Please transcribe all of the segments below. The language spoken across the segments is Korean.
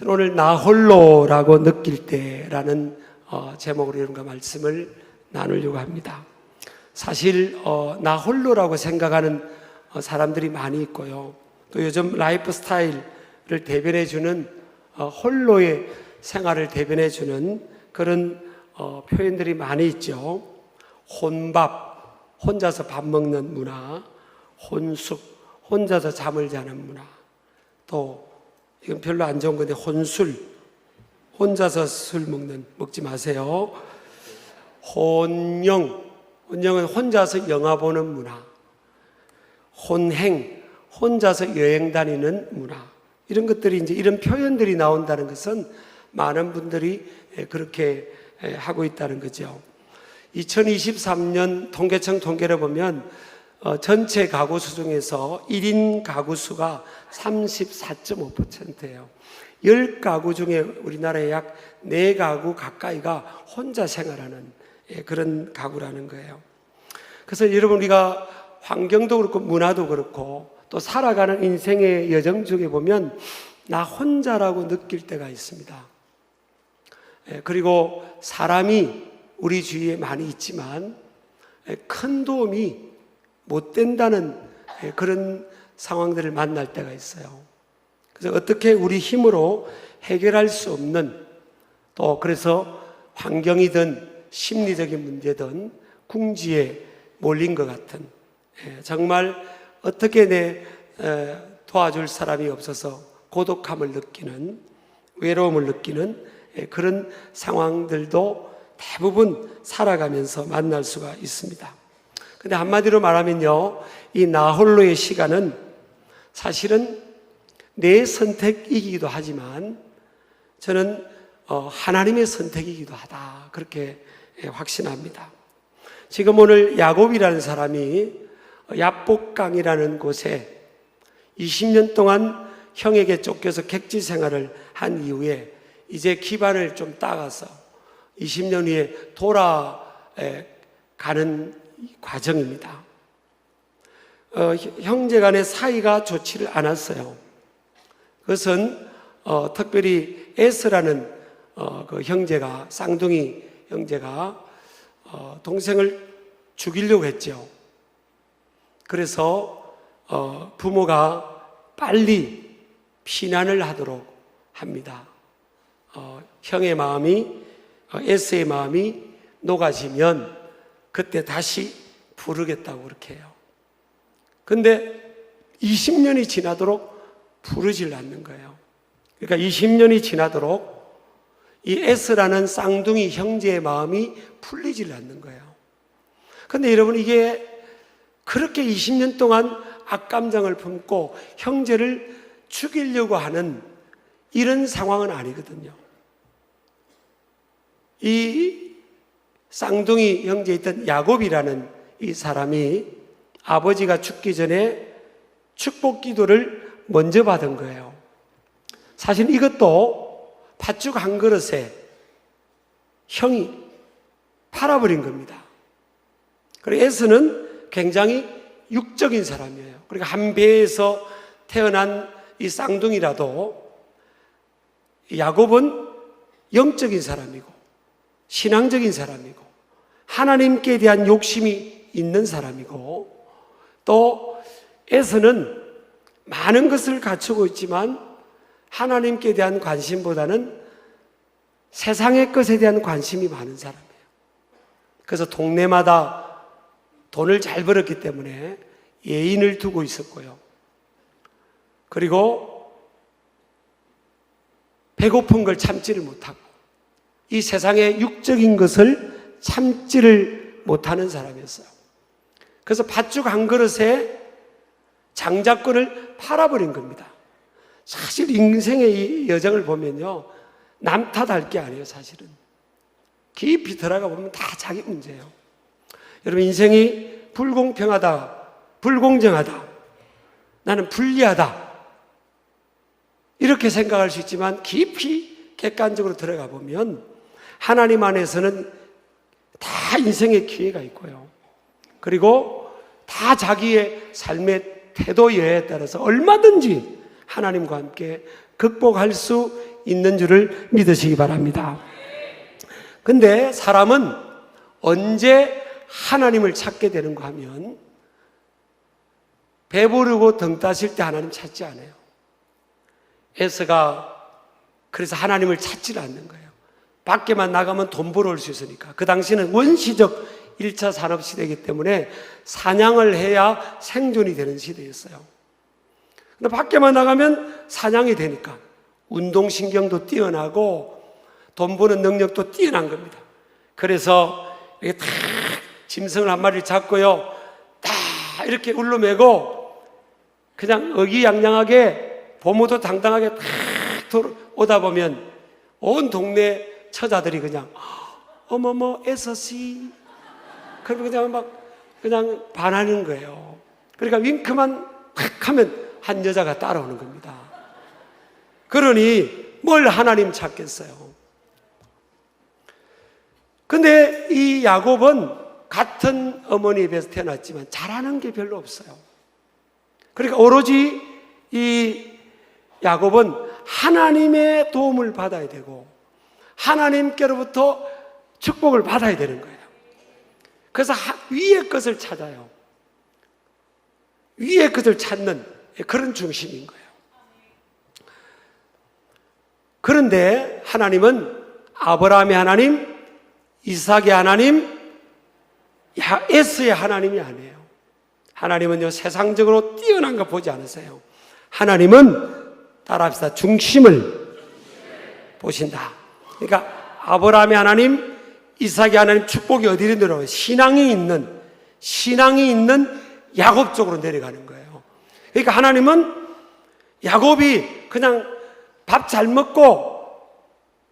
오늘 나 홀로라고 느낄 때라는 제목으로 여러분과 말씀을 나누려고 합니다. 사실 나 홀로라고 생각하는 사람들이 많이 있고요. 또 요즘 라이프 스타일을 대변해주는 홀로의 생활을 대변해주는 그런 표현들이 많이 있죠. 혼밥, 혼자서 밥 먹는 문화, 혼숙, 혼자서 잠을 자는 문화, 또 이건 별로 안 좋은 건데 혼술, 혼자서 술 먹지 마세요. 혼영은 혼자서 영화 보는 문화, 혼행, 혼자서 여행 다니는 문화, 이런 것들이 이제 이런 표현들이 나온다는 것은 많은 분들이 그렇게 하고 있다는 거죠. 2023년 통계청 통계를 보면 전체 가구 수 중에서 1인 가구 수가 34.5%예요. 10가구 중에 우리나라에 약 4가구 가까이가 혼자 생활하는 그런 가구라는 거예요. 그래서 여러분, 우리가 환경도 그렇고 문화도 그렇고 또 살아가는 인생의 여정 중에 보면 나 혼자라고 느낄 때가 있습니다. 그리고 사람이 우리 주위에 많이 있지만 큰 도움이 못 된다는 그런 상황들을 만날 때가 있어요. 그래서 어떻게 우리 힘으로 해결할 수 없는, 또 그래서 환경이든 심리적인 문제든 궁지에 몰린 것 같은, 정말 어떻게 도와줄 사람이 없어서 고독함을 느끼는, 외로움을 느끼는 그런 상황들도 대부분 살아가면서 만날 수가 있습니다. 근데 한마디로 말하면요, 이 나홀로의 시간은 사실은 내 선택이기도 하지만 저는 하나님의 선택이기도 하다, 그렇게 확신합니다. 지금 오늘 야곱이라는 사람이 야복강이라는 곳에 20년 동안 형에게 쫓겨서 객지 생활을 한 이후에 이제 기반을 좀 닦아서 20년 후에 돌아가는 과정입니다. 형제 간의 사이가 좋지를 않았어요. 그것은 특별히 에스라는 그 형제가, 쌍둥이 형제가 동생을 죽이려고 했죠. 그래서 부모가 빨리 피난을 하도록 합니다. 형의 마음이, 에스의 마음이 녹아지면 그때 다시 부르겠다고 그렇게 해요. 근데 20년이 지나도록 부르질 않는 거예요. 그러니까 20년이 지나도록 이 에스라는 쌍둥이 형제의 마음이 풀리질 않는 거예요. 근데 여러분, 이게 그렇게 20년 동안 악감정을 품고 형제를 죽이려고 하는 이런 상황은 아니거든요. 이 쌍둥이 형제였던 야곱이라는 이 사람이 아버지가 죽기 전에 축복 기도를 먼저 받은 거예요. 사실 이것도 팥죽 한 그릇에 형이 팔아버린 겁니다. 그리고 에서는 굉장히 육적인 사람이에요. 그러니까 한 배에서 태어난 이 쌍둥이라도 야곱은 영적인 사람이고 신앙적인 사람이고 하나님께 대한 욕심이 있는 사람이고, 또 에서는 많은 것을 갖추고 있지만 하나님께 대한 관심보다는 세상의 것에 대한 관심이 많은 사람이에요. 그래서 동네마다 돈을 잘 벌었기 때문에 예인을 두고 있었고요. 그리고 배고픈 걸 참지를 못하고 이 세상의 육적인 것을 참지를 못하는 사람이었어요. 그래서 팥죽 한 그릇에 장자권을 팔아버린 겁니다. 사실 인생의 이 여정을 보면요, 남 탓할 게 아니에요. 사실은 깊이 들어가 보면 다 자기 문제예요. 여러분, 인생이 불공평하다, 불공정하다, 나는 불리하다, 이렇게 생각할 수 있지만 깊이 객관적으로 들어가 보면 하나님 안에서는 다 인생의 기회가 있고요. 그리고 다 자기의 삶의 태도에 따라서 얼마든지 하나님과 함께 극복할 수 있는 줄을 믿으시기 바랍니다. 근데 사람은 언제 하나님을 찾게 되는가 하면 배부르고 등 따실 때 하나님 찾지 않아요. 에서가 그래서 하나님을 찾지를 않는 거예요. 밖에만 나가면 돈 벌어올 수 있으니까. 그 당시는 원시적 1차 산업시대이기 때문에 사냥을 해야 생존이 되는 시대였어요. 근데 밖에만 나가면 사냥이 되니까 운동신경도 뛰어나고 돈 버는 능력도 뛰어난 겁니다. 그래서 이렇게 탁 짐승을 한 마리를 잡고요, 다 이렇게 울러매고 그냥 의기양양하게 보무도 당당하게 탁 오다 보면 온 동네 처자들이 그냥 어머머 애서씨 그러면 그냥 막 그냥 반하는 거예요. 그러니까 윙크만 탁 하면 한 여자가 따라오는 겁니다. 그러니 뭘 하나님 찾겠어요. 근데 이 야곱은 같은 어머니 입에서 태어났지만 잘하는 게 별로 없어요. 그러니까 오로지 이 야곱은 하나님의 도움을 받아야 되고 하나님께로부터 축복을 받아야 되는 거예요. 그래서 위의 것을 찾아요. 위의 것을 찾는 그런 중심인 거예요. 그런데 하나님은 아브라함의 하나님, 이삭의 하나님, 에스의 하나님이 아니에요. 하나님은요, 세상적으로 뛰어난 거 보지 않으세요. 하나님은 따라합시다. 중심을 보신다. 그러니까 아브라함의 하나님, 이삭의 하나님 축복이 어디로 내려가요? 신앙이 있는 야곱 쪽으로 내려가는 거예요. 그러니까 하나님은 야곱이 그냥 밥 잘 먹고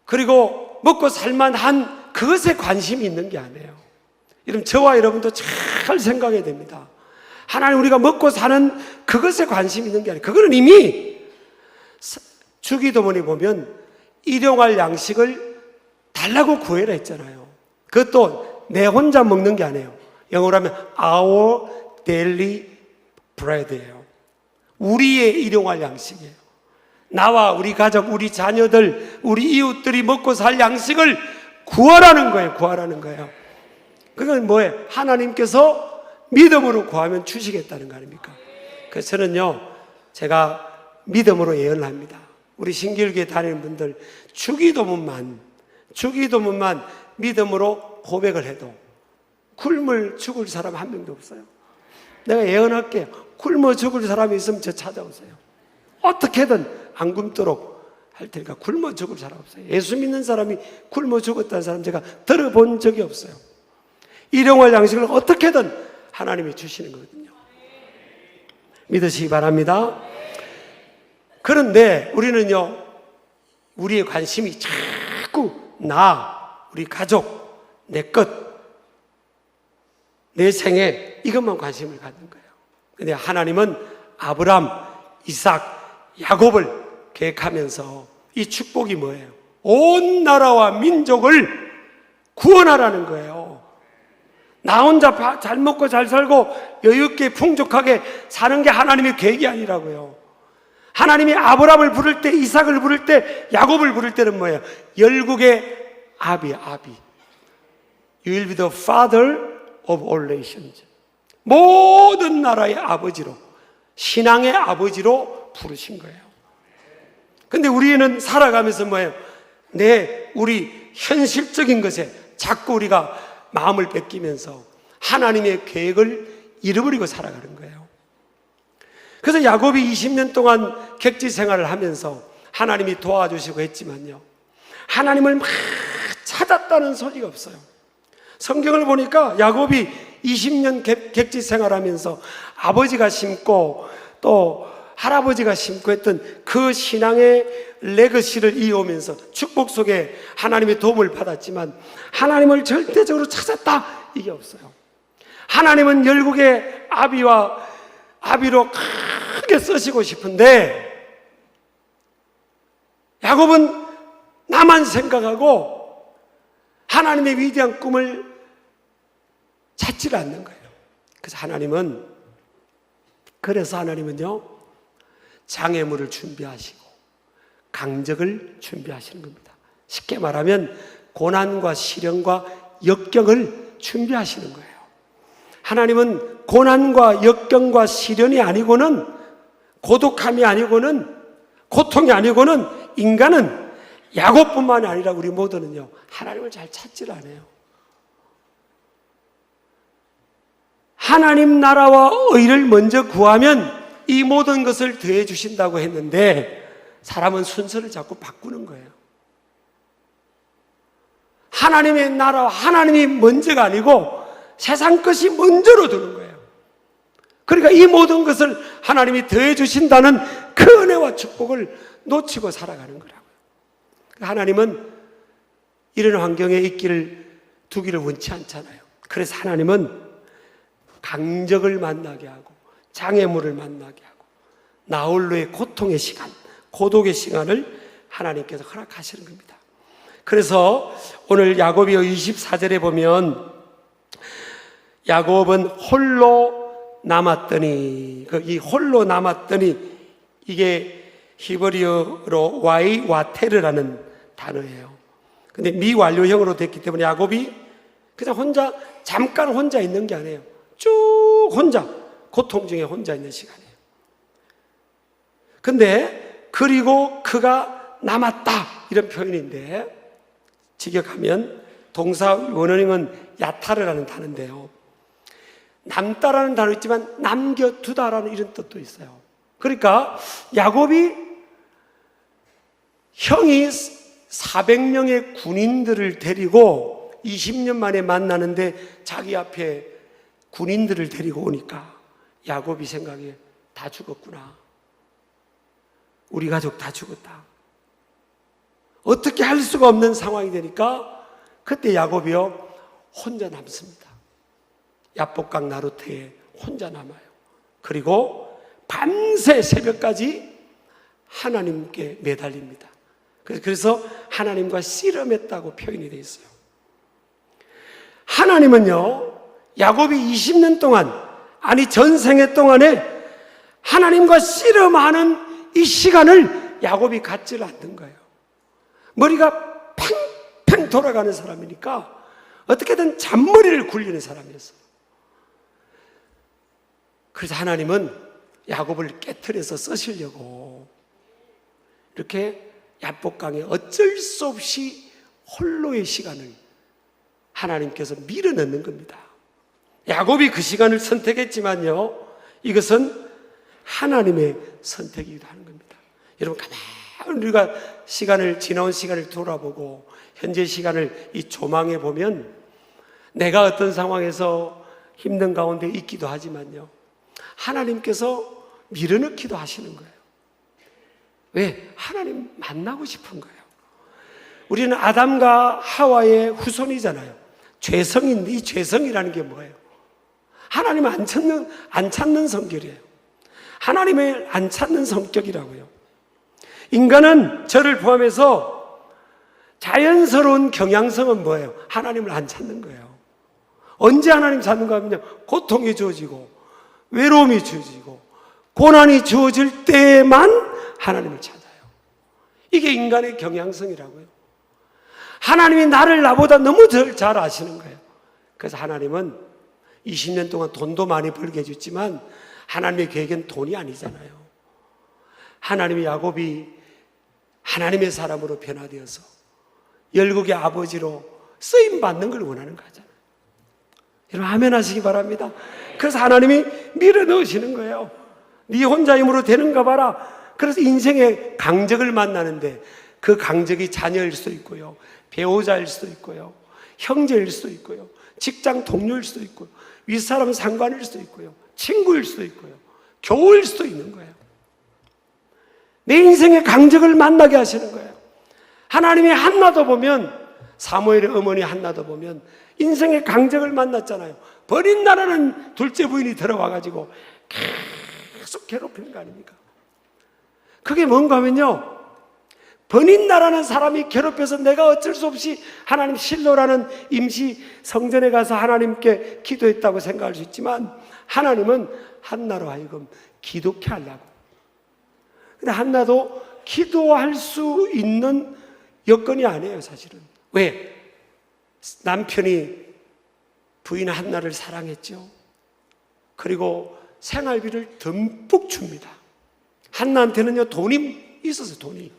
그리고 먹고 살만한 그것에 관심이 있는 게 아니에요. 여러분, 저와 여러분도 잘 생각해야 됩니다. 하나님, 우리가 먹고 사는 그것에 관심이 있는 게 아니에요. 그거는 이미 주기도문에 보면 일용할 양식을 달라고 구해라 했잖아요. 그것도 내 혼자 먹는 게 아니에요. 영어로 하면 our daily bread예요. 우리의 일용할 양식이에요. 나와 우리 가족, 우리 자녀들, 우리 이웃들이 먹고 살 양식을 구하라는 거예요. 구하라는 거예요. 그건 뭐예요? 하나님께서 믿음으로 구하면 주시겠다는 거 아닙니까? 그래서 저는요, 제가 믿음으로 예언을 합니다. 우리 신길교회 다니는 분들 주기도문만 믿음으로 고백을 해도 굶을 죽을 사람 한 명도 없어요. 내가 예언할게요. 굶어 죽을 사람이 있으면 저 찾아오세요. 어떻게든 안 굶도록 할 테니까. 굶어 죽을 사람 없어요. 예수 믿는 사람이 굶어 죽었다는 사람 제가 들어본 적이 없어요. 일용할 양식을 어떻게든 하나님이 주시는 거거든요. 믿으시기 바랍니다. 그런데 우리는요, 우리의 관심이 자꾸 우리 가족, 내 것, 내 생애, 이것만 관심을 갖는 거예요. 근데 하나님은 아브람, 이삭, 야곱을 계획하면서 이 축복이 뭐예요? 온 나라와 민족을 구원하라는 거예요. 나 혼자 잘 먹고 잘 살고 여유있게 풍족하게 사는 게 하나님의 계획이 아니라고요. 하나님이 아브람을 부를 때, 이삭을 부를 때, 야곱을 부를 때는 뭐예요? 열국의 아비. You will be the father of all nations. 모든 나라의 아버지로, 신앙의 아버지로 부르신 거예요. 근데 우리는 살아가면서 뭐예요? 우리 현실적인 것에 자꾸 우리가 마음을 뺏기면서 하나님의 계획을 잃어버리고 살아가는 거예요. 그래서 야곱이 20년 동안 객지 생활을 하면서 하나님이 도와주시고 했지만요, 하나님을 막 찾았다는 소리가 없어요. 성경을 보니까 야곱이 20년 객지 생활하면서 아버지가 심고 또 할아버지가 심고 했던 그 신앙의 레거시를 이어오면서 축복 속에 하나님의 도움을 받았지만 하나님을 절대적으로 찾았다, 이게 없어요. 하나님은 열국의 아비로 크게 쓰시고 싶은데 야곱은 나만 생각하고 하나님의 위대한 꿈을 찾지를 않는 거예요. 그래서 하나님은요, 장애물을 준비하시고 강적을 준비하시는 겁니다. 쉽게 말하면 고난과 시련과 역경을 준비하시는 거예요. 하나님은 고난과 역경과 시련이 아니고는, 고독함이 아니고는, 고통이 아니고는, 인간은 야곱뿐만이 아니라 우리 모두는요, 하나님을 잘 찾질 않아요. 하나님 나라와 의를 먼저 구하면 이 모든 것을 더해 주신다고 했는데, 사람은 순서를 자꾸 바꾸는 거예요. 하나님의 나라와 하나님이 먼저가 아니고 세상 것이 먼저로 드는 거예요. 그러니까 이 모든 것을 하나님이 더해 주신다는 그 은혜와 축복을 놓치고 살아가는 거라고요. 하나님은 이런 환경에 두기를 원치 않잖아요. 그래서 하나님은 강적을 만나게 하고 장애물을 만나게 하고 나홀로의 고통의 시간, 고독의 시간을 하나님께서 허락하시는 겁니다. 그래서 오늘 야고보 24절에 보면 야곱은 홀로 남았더니, 이 홀로 남았더니 이게 히브리어로 와테르라는 단어예요. 근데 미완료형으로 됐기 때문에 야곱이 그냥 잠깐 혼자 있는 게 아니에요. 쭉 혼자, 고통 중에 혼자 있는 시간이에요. 근데 그리고 그가 남았다 이런 표현인데, 직역하면 동사 원어링은 야타르라는 단어인데요, 남다라는 단어 있지만 남겨두다라는 이런 뜻도 있어요. 그러니까 야곱이 형이 400명의 군인들을 데리고 20년 만에 만나는데 자기 앞에 군인들을 데리고 오니까 야곱이 생각해, 다 죽었구나, 우리 가족 다 죽었다, 어떻게 할 수가 없는 상황이 되니까 그때 야곱이요 혼자 남습니다. 야복강 나루터에 혼자 남아요. 그리고 밤새 새벽까지 하나님께 매달립니다. 그래서 하나님과 씨름했다고 표현이 되어 있어요. 하나님은요, 야곱이 20년 동안, 아니 전생애 동안에 하나님과 씨름하는 이 시간을 야곱이 갖지를 않는 거예요. 머리가 팽팽 돌아가는 사람이니까 어떻게든 잔머리를 굴리는 사람이었어요. 그래서 하나님은 야곱을 깨트려서 쓰시려고 이렇게 야복강에 어쩔 수 없이 홀로의 시간을 하나님께서 밀어넣는 겁니다. 야곱이 그 시간을 선택했지만요, 이것은 하나님의 선택이기도 하는 겁니다. 여러분, 가만히 우리가 지나온 시간을 돌아보고 현재 시간을 이 조망해 보면 내가 어떤 상황에서 힘든 가운데 있기도 하지만요, 하나님께서 밀어넣기도 하시는 거예요. 왜? 하나님 만나고 싶은 거예요. 우리는 아담과 하와의 후손이잖아요. 죄성인데 이 죄성이라는 게 뭐예요? 하나님을 안 찾는 성격이에요. 하나님을 안 찾는 성격이라고요. 인간은 저를 포함해서 자연스러운 경향성은 뭐예요? 하나님을 안 찾는 거예요. 언제 하나님 찾는가 하면요, 고통이 주어지고 외로움이 주어지고 고난이 주어질 때만 하나님을 찾아요. 이게 인간의 경향성이라고요. 하나님이 나보다 너무 잘 아시는 거예요. 그래서 하나님은 20년 동안 돈도 많이 벌게 해줬지만 하나님의 계획은 돈이 아니잖아요. 하나님이 야곱이 하나님의 사람으로 변화되어서 열국의 아버지로 쓰임받는 걸 원하는 거잖아요. 여러분 아멘 하시기 바랍니다. 그래서 하나님이 밀어넣으시는 거예요. 네 혼자 힘으로 되는가 봐라. 그래서 인생의 강적을 만나는데 그 강적이 자녀일 수도 있고요, 배우자일 수도 있고요, 형제일 수도 있고요, 직장 동료일 수도 있고요, 윗사람 상관일 수도 있고요, 친구일 수도 있고요, 교우일 수도 있는 거예요. 내 인생의 강적을 만나게 하시는 거예요. 하나님이 한나도 보면, 사무엘의 어머니 한나도 보면 인생의 강적을 만났잖아요. 버린 나라는 둘째 부인이 들어와가지고 계속 괴롭히는 거 아닙니까? 그게 뭔가 하면요, 버린 나라는 사람이 괴롭혀서 내가 어쩔 수 없이 하나님 실로라는 임시 성전에 가서 하나님께 기도했다고 생각할 수 있지만, 하나님은 한나로 하여금 기독해 하려고, 근데 한나도 기도할 수 있는 여건이 아니에요, 사실은. 왜? 남편이 부인 한나를 사랑했죠. 그리고 생활비를 듬뿍 줍니다. 한나한테는요, 돈이 있었어요, 돈이.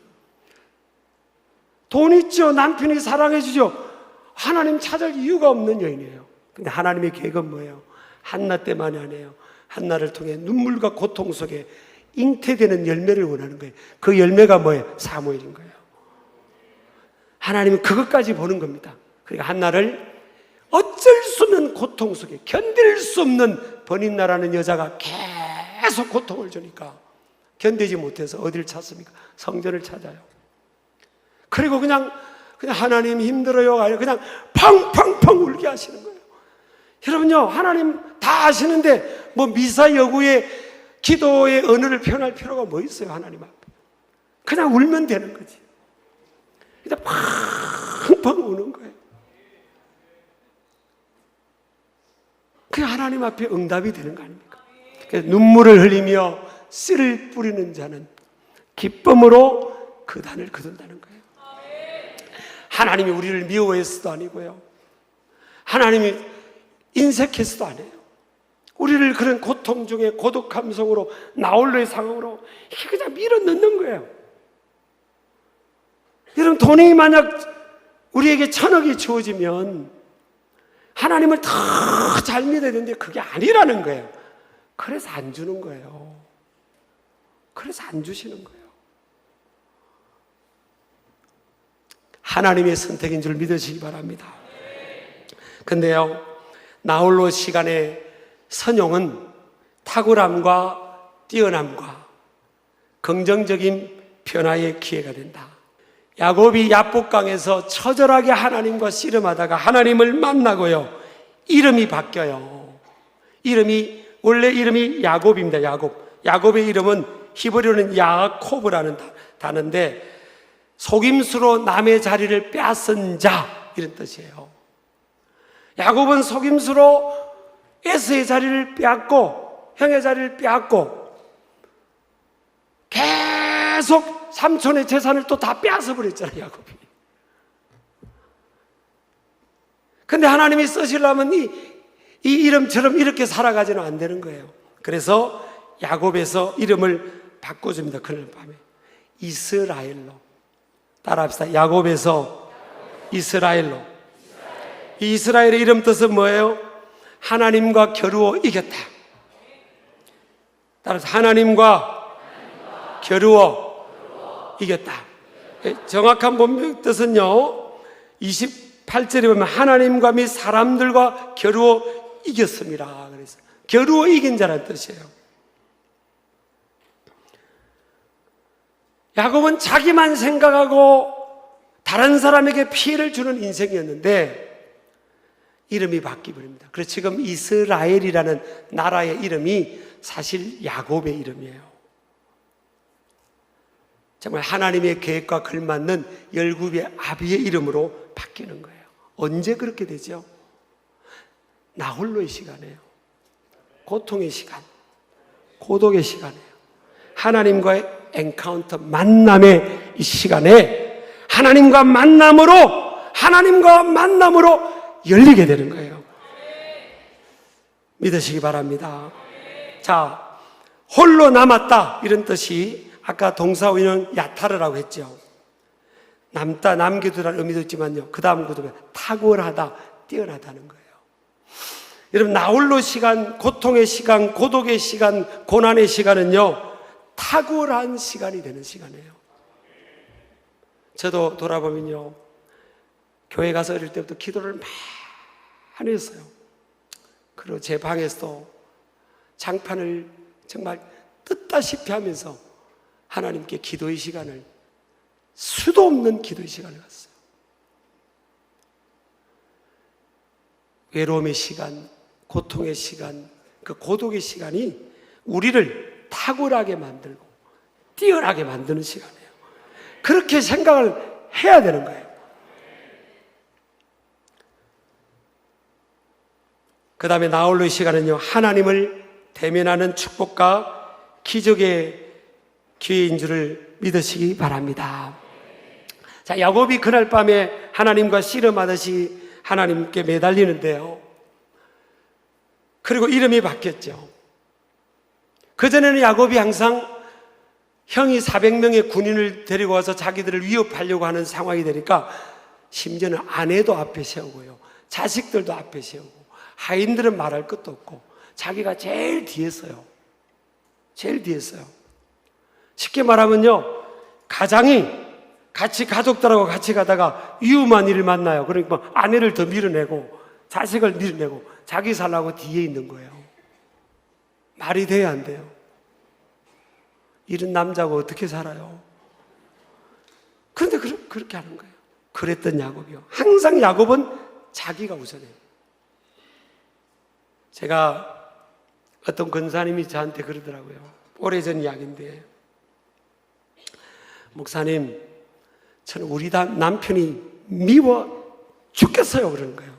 돈 있죠. 남편이 사랑해주죠. 하나님 찾을 이유가 없는 여인이에요. 근데 하나님의 계획은 뭐예요? 한나 때만이 아니에요. 한나를 통해 눈물과 고통 속에 잉태되는 열매를 원하는 거예요. 그 열매가 뭐예요? 사무엘인 거예요. 하나님은 그것까지 보는 겁니다. 그러니까 한나를 어쩔 수 없는 고통 속에 견딜 수 없는 버닌나라는 여자가 계속 고통을 주니까 견디지 못해서 어디를 찾습니까? 성전을 찾아요. 그리고 그냥 하나님 힘들어요. 그냥 팡팡팡 울게 하시는 거예요. 여러분요, 하나님 다 아시는데 뭐 미사 여구의 기도의 언어를 표현할 필요가 뭐 있어요, 하나님 앞에. 그냥 울면 되는 거지. 근데 팡팡 우는 거예요. 그게 하나님 앞에 응답이 되는 거 아닙니까? 눈물을 흘리며 씨를 뿌리는 자는 기쁨으로 그 단을 거둔다는 거예요. 하나님이 우리를 미워해서도 아니고요, 하나님이 인색해서도 아니에요. 우리를 그런 고통 중에 고독 감성으로 나홀로의 상황으로 이렇게 그냥 밀어 넣는 거예요. 여러분, 돈이 만약 우리에게 1,000억이 주어지면 하나님을 더 잘 믿어야 되는데 그게 아니라는 거예요. 그래서 안 주는 거예요. 그래서 안 주시는 거예요. 하나님의 선택인 줄 믿으시기 바랍니다. 근데요, 나홀로 시간에 선용은 탁월함과 뛰어남과 긍정적인 변화의 기회가 된다. 야곱이 야복강에서 처절하게 하나님과 씨름하다가 하나님을 만나고요, 이름이 바뀌어요. 원래 이름이 야곱입니다. 야곱의 이름은 히브리어는 야코브라는 단어인데 속임수로 남의 자리를 빼앗은 자, 이런 뜻이에요. 야곱은 속임수로 에서의 자리를 빼앗고 형의 자리를 빼앗고 계속 삼촌의 재산을 또 다 빼앗아 버렸잖아요, 야곱이. 근데 하나님이 쓰시려면 이 이름처럼 이렇게 살아가지는 안 되는 거예요. 그래서 야곱에서 이름을 바꿔줍니다. 그날 밤에 이스라엘로. 따라합시다. 야곱에서 이스라엘로. 이 이스라엘의 이름 뜻은 뭐예요? 하나님과 겨루어 이겼다. 따라서 하나님과 겨루어 이겼다. 정확한 본명 뜻은요, 28절에 보면 하나님과 및 사람들과 겨루어 이겼습니다. 그래서 겨루어 이긴 자라는 뜻이에요. 야곱은 자기만 생각하고 다른 사람에게 피해를 주는 인생이었는데 이름이 바뀌어버립니다. 그래서 지금 이스라엘이라는 나라의 이름이 사실 야곱의 이름이에요. 정말 하나님의 계획과 걸맞는 열굽의 아비의 이름으로 바뀌는 거예요. 언제 그렇게 되죠? 나홀로의 시간이에요. 고통의 시간, 고독의 시간이에요. 하나님과의 엔카운터, 만남의 이 시간에 하나님과 만남으로 열리게 되는 거예요. 믿으시기 바랍니다. 자, 홀로 남았다, 이런 뜻이 아까 동사원은 야타르라고 했죠. 남기두라는 의미도 있지만요, 그 다음 구도가 탁월하다, 뛰어나다는 거예요. 여러분, 나홀로 시간, 고통의 시간, 고독의 시간, 고난의 시간은요, 탁월한 시간이 되는 시간이에요. 저도 돌아보면요, 교회 가서 어릴 때부터 기도를 많이 했어요. 그리고 제 방에서도 장판을 정말 뜯다시피 하면서 하나님께 기도의 시간을, 수도 없는 기도의 시간을 갖었어요. 외로움의 시간, 고통의 시간, 그 고독의 시간이 우리를 탁월하게 만들고 뛰어나게 만드는 시간이에요. 그렇게 생각을 해야 되는 거예요. 그 다음에 나홀로의 시간은요, 하나님을 대면하는 축복과 기적의 기회인 줄을 믿으시기 바랍니다. 자, 야곱이 그날 밤에 하나님과 씨름하듯이 하나님께 매달리는데요. 그리고 이름이 바뀌었죠. 그전에는 야곱이 항상 형이 400명의 군인을 데리고 와서 자기들을 위협하려고 하는 상황이 되니까 심지어는 아내도 앞에 세우고요, 자식들도 앞에 세우고, 하인들은 말할 것도 없고 자기가 제일 뒤에 서요. 제일 뒤에 서요. 쉽게 말하면요, 가장이 가족들하고 같이 가다가 위험한 일을 만나요. 그러니까 아내를 더 밀어내고 자식을 밀어내고 자기 살라고 뒤에 있는 거예요. 말이 돼야 안 돼요? 이런 남자고 어떻게 살아요? 그런데 그렇게 하는 거예요. 그랬던 야곱이요. 항상 야곱은 자기가 우선이에요. 제가 어떤 권사님이 저한테 그러더라고요. 오래전 이야기인데, 목사님, 저는 우리 남편이 미워 죽겠어요. 그러는 거예요.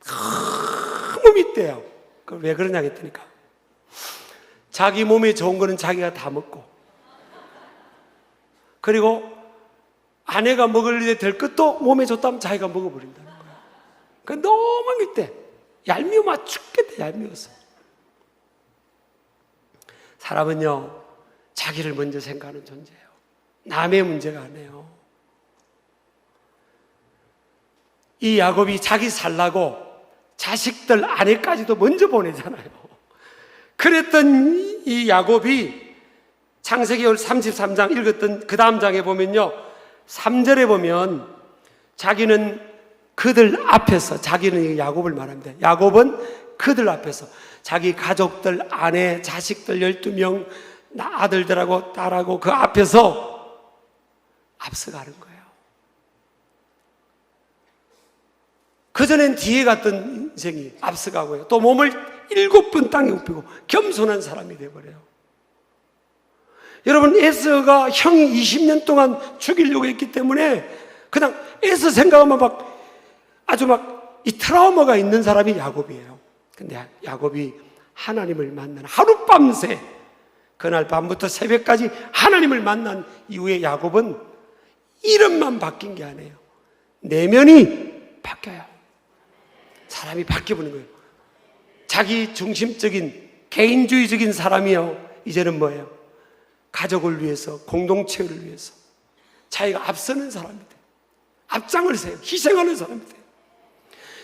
너무 밉대요. 왜 그러냐 했더니까, 자기 몸에 좋은 거는 자기가 다 먹고, 그리고 아내가 먹을 될 것도 몸에 좋다면 자기가 먹어버린다는 거예요. 그러니까 너무 밉대. 얄미워 죽겠대. 얄미워서. 사람은요, 자기를 먼저 생각하는 존재예요. 남의 문제가 아니에요. 이 야곱이 자기 살라고 자식들 아내까지도 먼저 보내잖아요. 그랬던 이 야곱이 창세기 33장 읽었던 그 다음 장에 보면요, 3절에 보면 자기는 그들 앞에서, 자기는 야곱을 말합니다. 야곱은 그들 앞에서 자기 가족들, 아내, 자식들 12명, 아들들하고 딸하고 그 앞에서 앞서가는 거예요. 그전엔 뒤에 갔던 인생이 앞서가고요, 또 몸을 7번 땅에 굽히고 겸손한 사람이 되어버려요. 여러분, 에서가 형이 20년 동안 죽이려고 했기 때문에 그냥 에서 생각하면 아주 이 트라우마가 있는 사람이 야곱이에요. 근데 야곱이 하나님을 만난 하룻밤새, 그날 밤부터 새벽까지 하나님을 만난 이후에 야곱은 이름만 바뀐 게 아니에요. 내면이 바뀌어요. 사람이 바뀌어버는 거예요. 자기 중심적인 개인주의적인 사람이요, 이제는 뭐예요? 가족을 위해서, 공동체를 위해서 자기가 앞서는 사람이 돼요. 앞장을 서요. 희생하는 사람이 돼요.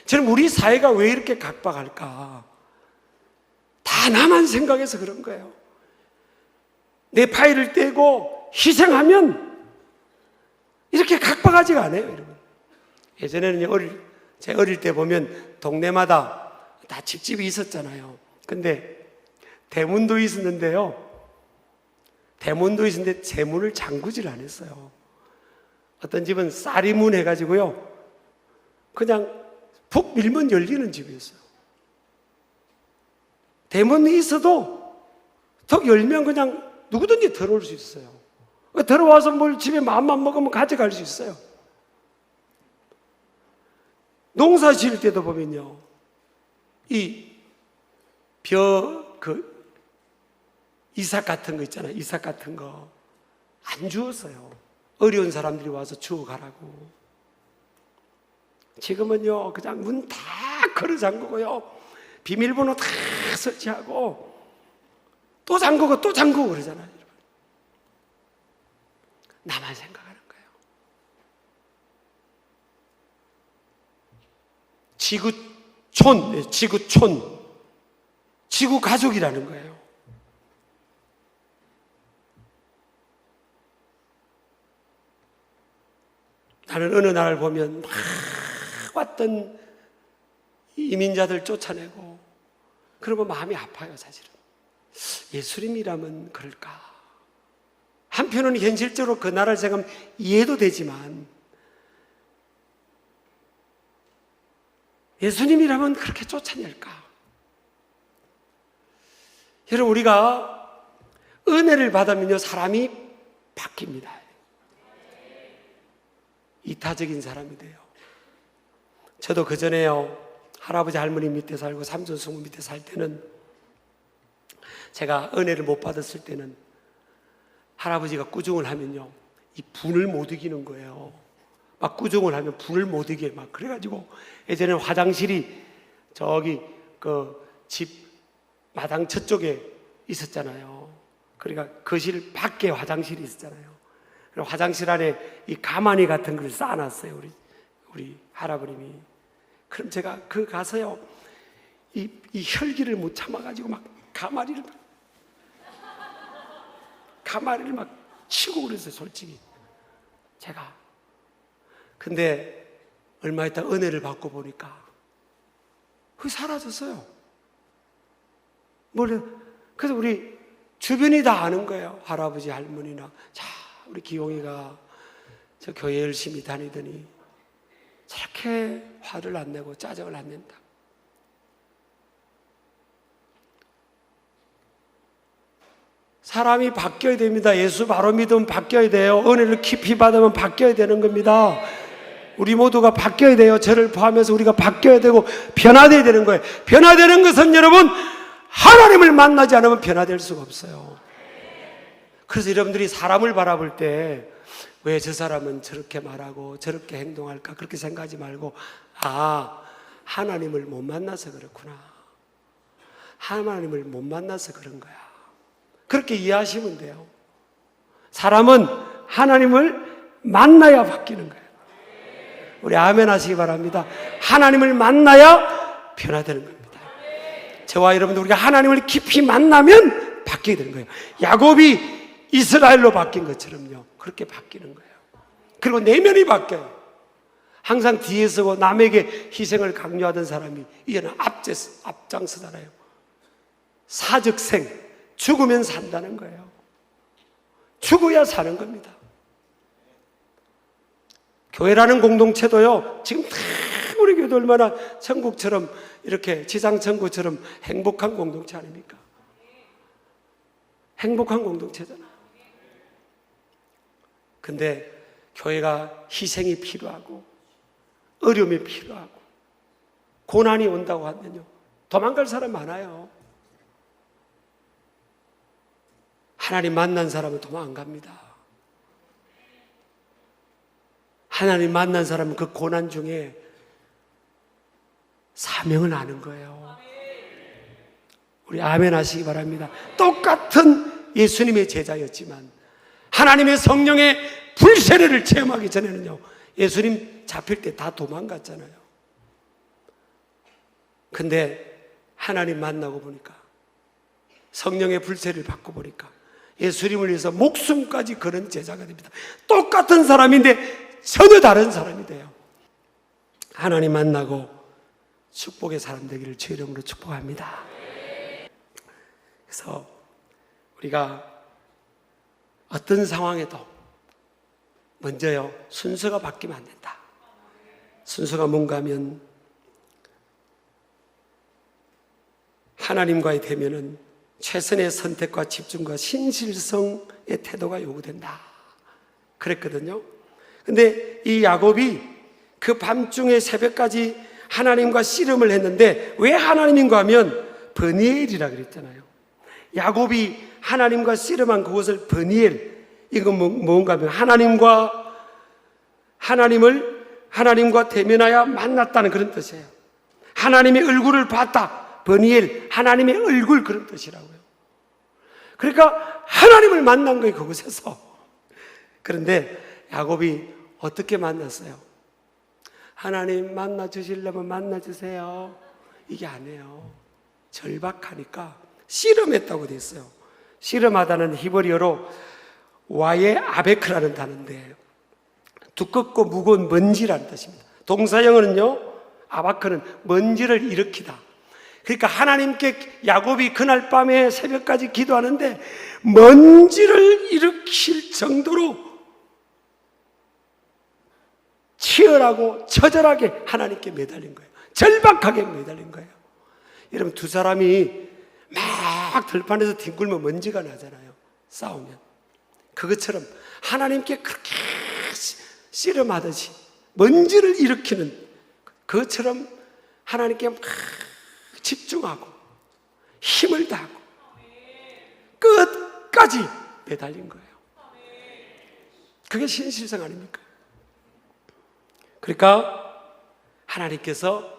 저는 우리 사회가 왜 이렇게 각박할까? 다 나만 생각해서 그런 거예요. 내 파일을 떼고 희생하면 이렇게 각박하지가 않아요, 여러분. 예전에는 제 어릴 때 보면 동네마다 다 집집이 있었잖아요. 근데 대문도 있었는데요, 대문도 있었는데 대문을 잠그질 않았어요. 어떤 집은 쌀이문 해가지고요, 그냥 푹 밀면 열리는 집이었어요. 대문이 있어도 턱 열면 그냥 누구든지 들어올 수 있어요. 들어와서 뭘 집에 마음만 먹으면 가져갈 수 있어요. 농사 지을 때도 보면요, 이삭 같은 거 있잖아요. 이삭 같은 거 안 주었어요. 어려운 사람들이 와서 주워가라고. 지금은요, 그냥 문 다 걸어 잠그고요, 비밀번호 다 설치하고 또 잠그고 또 잠그고 그러잖아요. 여러분, 나만 생각하는 거예요. 지구촌, 지구 가족이라는 거예요. 나는 어느 날 보면 막 왔던 이민자들 쫓아내고 그러면 마음이 아파요, 사실은. 예수님이라면 그럴까? 한편은 현실적으로 그 나라를 생각하면 이해도 되지만, 예수님이라면 그렇게 쫓아낼까? 여러분, 우리가 은혜를 받으면요, 사람이 바뀝니다. 이타적인 사람이 돼요. 저도 그전에요, 할아버지 할머니 밑에 살고 삼촌 숙모 밑에 살 때는, 제가 은혜를 못 받았을 때는 할아버지가 꾸중을 하면요, 이 분을 못 이기는 거예요. 막 꾸중을 하면 분을 못 이겨. 막 그래가지고 예전에는 화장실이 저기 그 집 마당 저쪽에 있었잖아요. 그러니까 거실 밖에 화장실이 있었잖아요. 그럼 화장실 안에 이 가마니 같은 걸 쌓아놨어요. 우리 할아버님이. 그럼 제가 그 가서요, 이 혈기를 못 참아가지고 막 가마리를 막 치고 그랬어요, 솔직히. 제가. 근데 얼마 있다 은혜를 받고 보니까 그게 사라졌어요. 그래서 우리 주변이 다 아는 거예요. 할아버지, 할머니나. 자, 우리 기용이가 저 교회 열심히 다니더니 저렇게 화를 안 내고 짜증을 안 낸다. 사람이 바뀌어야 됩니다. 예수 바로 믿으면 바뀌어야 돼요. 은혜를 깊이 받으면 바뀌어야 되는 겁니다. 우리 모두가 바뀌어야 돼요. 저를 포함해서 우리가 바뀌어야 되고 변화되어야 되는 거예요. 변화되는 것은 여러분, 하나님을 만나지 않으면 변화될 수가 없어요. 그래서 여러분들이 사람을 바라볼 때 왜 저 사람은 저렇게 말하고 저렇게 행동할까 그렇게 생각하지 말고, 아, 하나님을 못 만나서 그렇구나. 하나님을 못 만나서 그런 거야. 그렇게 이해하시면 돼요. 사람은 하나님을 만나야 바뀌는 거예요. 우리 아멘 하시기 바랍니다. 하나님을 만나야 변화되는 겁니다. 저와 여러분들 우리가 하나님을 깊이 만나면 바뀌게 되는 거예요. 야곱이 이스라엘로 바뀐 것처럼요, 그렇게 바뀌는 거예요. 그리고 내면이 바뀌어요. 항상 뒤에 서고 남에게 희생을 강요하던 사람이 이제는 앞장서잖아요. 사적생, 죽으면 산다는 거예요. 죽어야 사는 겁니다. 교회라는 공동체도요, 지금 다 우리 교회도 얼마나 천국처럼 이렇게 지상천국처럼 행복한 공동체 아닙니까? 행복한 공동체잖아요. 근데 교회가 희생이 필요하고 어려움이 필요하고 고난이 온다고 하면요, 도망갈 사람 많아요. 하나님 만난 사람은 도망 안 갑니다. 하나님 만난 사람은 그 고난 중에 사명을 아는 거예요. 우리 아멘 하시기 바랍니다. 똑같은 예수님의 제자였지만 하나님의 성령의 불세례를 체험하기 전에는요, 예수님 잡힐 때 다 도망갔잖아요. 근데 하나님 만나고 보니까, 성령의 불세례를 받고 보니까 예수님을 위해서 목숨까지 거는 제자가 됩니다. 똑같은 사람인데 전혀 다른 사람이 돼요. 하나님 만나고 축복의 사람 되기를 주의 이름으로 축복합니다. 그래서 우리가 어떤 상황에도 먼저요, 순서가 바뀌면 안 된다. 순서가 뭔가 하면 하나님과의 대면은 최선의 선택과 집중과 신실성의 태도가 요구된다. 그랬거든요. 근데 이 야곱이 그 밤중에 새벽까지 하나님과 씨름을 했는데, 왜 하나님인가 하면 버니엘이라 그랬잖아요. 야곱이 하나님과 씨름한 그곳을 버니엘, 이건 뭔가 하면 하나님과 대면하여 만났다는 그런 뜻이에요. 하나님의 얼굴을 봤다. 버니엘, 하나님의 얼굴, 그런 뜻이라고요. 그러니까 하나님을 만난 거예요, 그곳에서. 그런데 야곱이 어떻게 만났어요? 하나님 만나 주시려면 만나 주세요, 이게 아니에요. 절박하니까 씨름했다고 돼 있어요. 씨름하다는 히브리어로 와예 아베크라는 단어인데, 두껍고 무거운 먼지라는 뜻입니다. 동사형어는요, 아바크는 먼지를 일으키다. 그러니까 하나님께 야곱이 그날 밤에 새벽까지 기도하는데 먼지를 일으킬 정도로 치열하고 처절하게 하나님께 매달린 거예요. 절박하게 매달린 거예요. 여러분, 두 사람이 막 들판에서 뒹굴면 먼지가 나잖아요, 싸우면. 그것처럼 하나님께 그렇게 씨름하듯이 먼지를 일으키는, 그것처럼 하나님께 막 집중하고 힘을 다하고 끝까지 매달린 거예요. 그게 신실성 아닙니까? 그러니까 하나님께서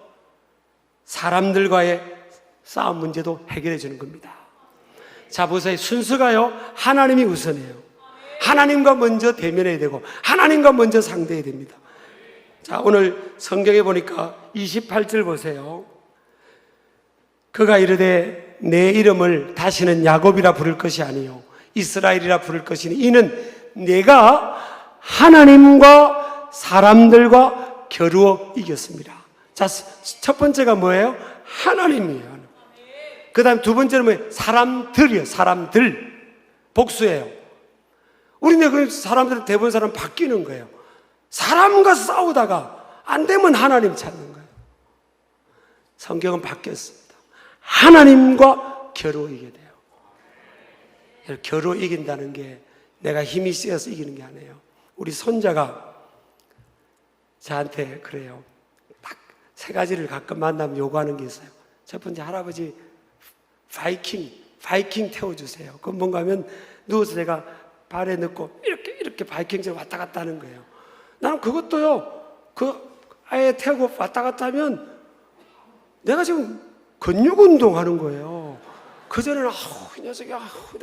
사람들과의 싸움 문제도 해결해 주는 겁니다. 자, 보세요. 순서가요, 하나님이 우선이에요. 하나님과 먼저 대면해야 되고 하나님과 먼저 상대해야 됩니다. 자, 오늘 성경에 보니까 28절 보세요. 그가 이르되 내 이름을 다시는 야곱이라 부를 것이 아니요 이스라엘이라 부를 것이니 이는 내가 하나님과 사람들과 겨루어 이겼습니다. 자, 첫 번째가 뭐예요? 하나님이에요. 그 다음 두 번째는 뭐예요? 사람들이에요. 사람들. 복수예요. 우리네 그 사람들은 대부분 사람 바뀌는 거예요. 사람과 싸우다가 안 되면 하나님 찾는 거예요. 성경은 바뀌었습니다. 하나님과 겨루 이겨야 돼요. 겨루 이긴다는 게 내가 힘이 세어서 이기는 게 아니에요. 우리 손자가 저한테 그래요. 딱 세 가지를 가끔 만나면 요구하는 게 있어요. 첫 번째, 할아버지 바이킹 태워주세요. 그건 뭔가 하면 누워서 제가 발에 넣고 이렇게 바이킹처럼 왔다 갔다 하는 거예요. 나는 그것도요, 아예 태우고 왔다 갔다 하면 내가 지금 근육 운동하는 거예요. 그전에는 이 녀석이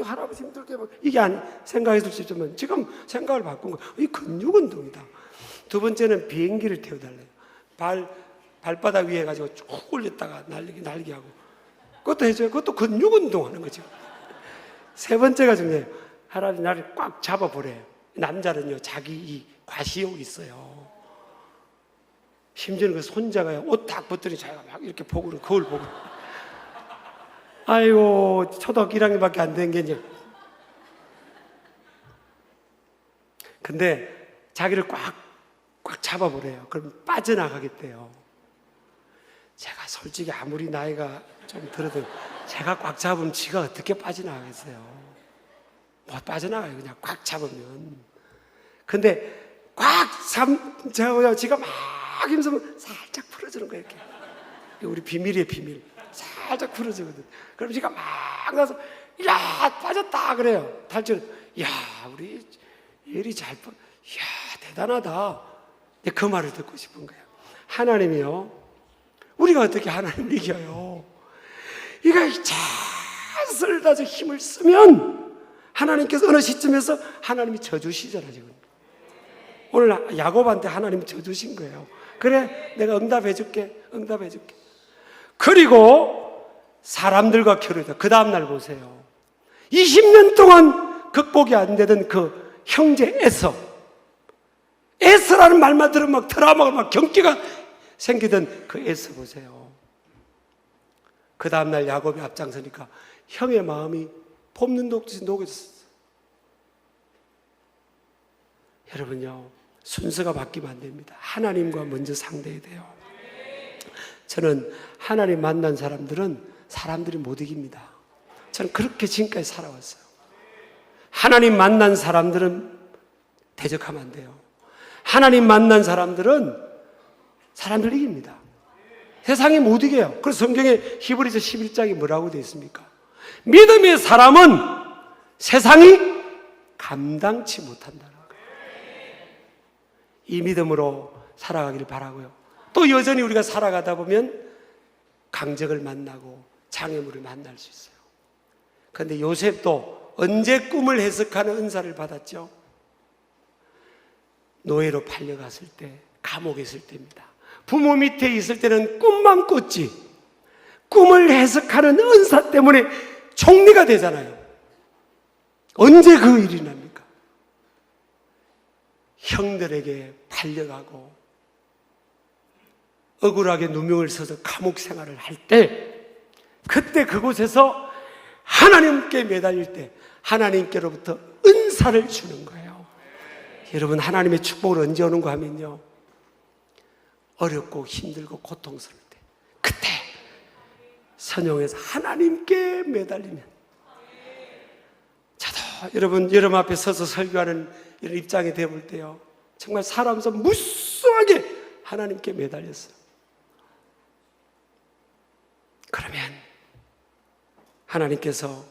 할아버지 힘들게 이게 생각했을 수 있지만 지금 생각을 바꾼 거예요. 이 근육 운동이다. 두 번째는 비행기를 태워달래요. 발바닥 위에 가지고 쭉 올렸다가 날리게 하고 그것도 해줘요. 그것도 근육 운동하는 거죠. 세 번째가 중요해요. 할아버지 나를 꽉 잡아보래요. 남자는요, 자기 이 과시욕이 있어요. 심지어는 그 손자가 옷 딱 벗더니 자기가 막 이렇게 보고 거울 보고. 아이고, 초등학교 1학년밖에 안 된 게 이제. 근데 자기를 꽉 잡아보래요. 그럼 빠져나가겠대요. 제가 솔직히 아무리 나이가 좀 들어도 제가 꽉 잡으면 지가 어떻게 빠져나가겠어요? 못 빠져나가요. 그냥 꽉 잡으면. 근데 지가 막 힘쓰면 살짝 풀어주는 거예요. 이렇게. 우리 비밀이에요, 비밀. 살짝 풀어주거든. 그럼 지가 막 나서, 야, 빠졌다! 그래요. 탈출. 야, 우리 예리 야, 대단하다. 그 말을 듣고 싶은 거예요. 하나님이요. 우리가 어떻게 하나님을 이겨요? 이거 잘 다져 힘을 쓰면 하나님께서 어느 시점에서 하나님이 져주시잖아, 지금. 오늘 야곱한테 하나님이 져주신 거예요. 그래, 내가 응답해줄게. 그리고 사람들과 겨루다. 그 다음날 보세요. 20년 동안 극복이 안 되던 그 형제 에서라는 말만 들으면 막 트라우마가 막 경기가 생기던 그 에서 보세요. 그 다음날 야곱이 앞장서니까 형의 마음이 볶는 독듯이 녹아졌어요. 여러분요, 순서가 바뀌면 안 됩니다. 하나님과 먼저 상대해야 돼요. 저는 하나님 만난 사람들이 못 이깁니다. 저는 그렇게 지금까지 살아왔어요. 하나님 만난 사람들은 대적하면 안 돼요. 하나님 만난 사람들 이깁니다. 세상이 못 이겨요. 그래서 성경에 히브리서 11장에 뭐라고 되어 있습니까? 믿음의 사람은 세상이 감당치 못한다는 거예요. 이 믿음으로 살아가기를 바라고요. 또 여전히 우리가 살아가다 보면 강적을 만나고 장애물을 만날 수 있어요. 그런데 요셉도 언제 꿈을 해석하는 은사를 받았죠? 노예로 팔려갔을 때, 감옥에 있을 때입니다. 부모 밑에 있을 때는 꿈만 꿨지, 꿈을 해석하는 은사 때문에 총리가 되잖아요. 언제 그 일이 납니까? 형들에게 팔려가고 억울하게 누명을 써서 감옥 생활을 할 때, 그때 그곳에서 하나님께 매달릴 때 하나님께로부터 은사를 주는 거예요. 여러분, 하나님의 축복을 언제 오는가 하면요, 어렵고 힘들고 고통스러울 때, 그때 선용해서 하나님께 매달리면, 저도 여러분 앞에 서서 설교하는 이런 입장이 되어볼 때요, 정말 살아오면서 무수하게 하나님께 매달렸어요. 그러면 하나님께서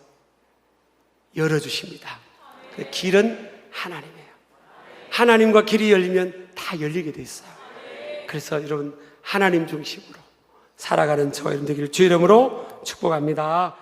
열어주십니다. 그 길은 하나님이에요. 하나님과 길이 열리면 다 열리게 돼 있어요. 그래서 여러분 하나님 중심으로 살아가는 저와 여러분 되기를 주의 이름으로 축복합니다.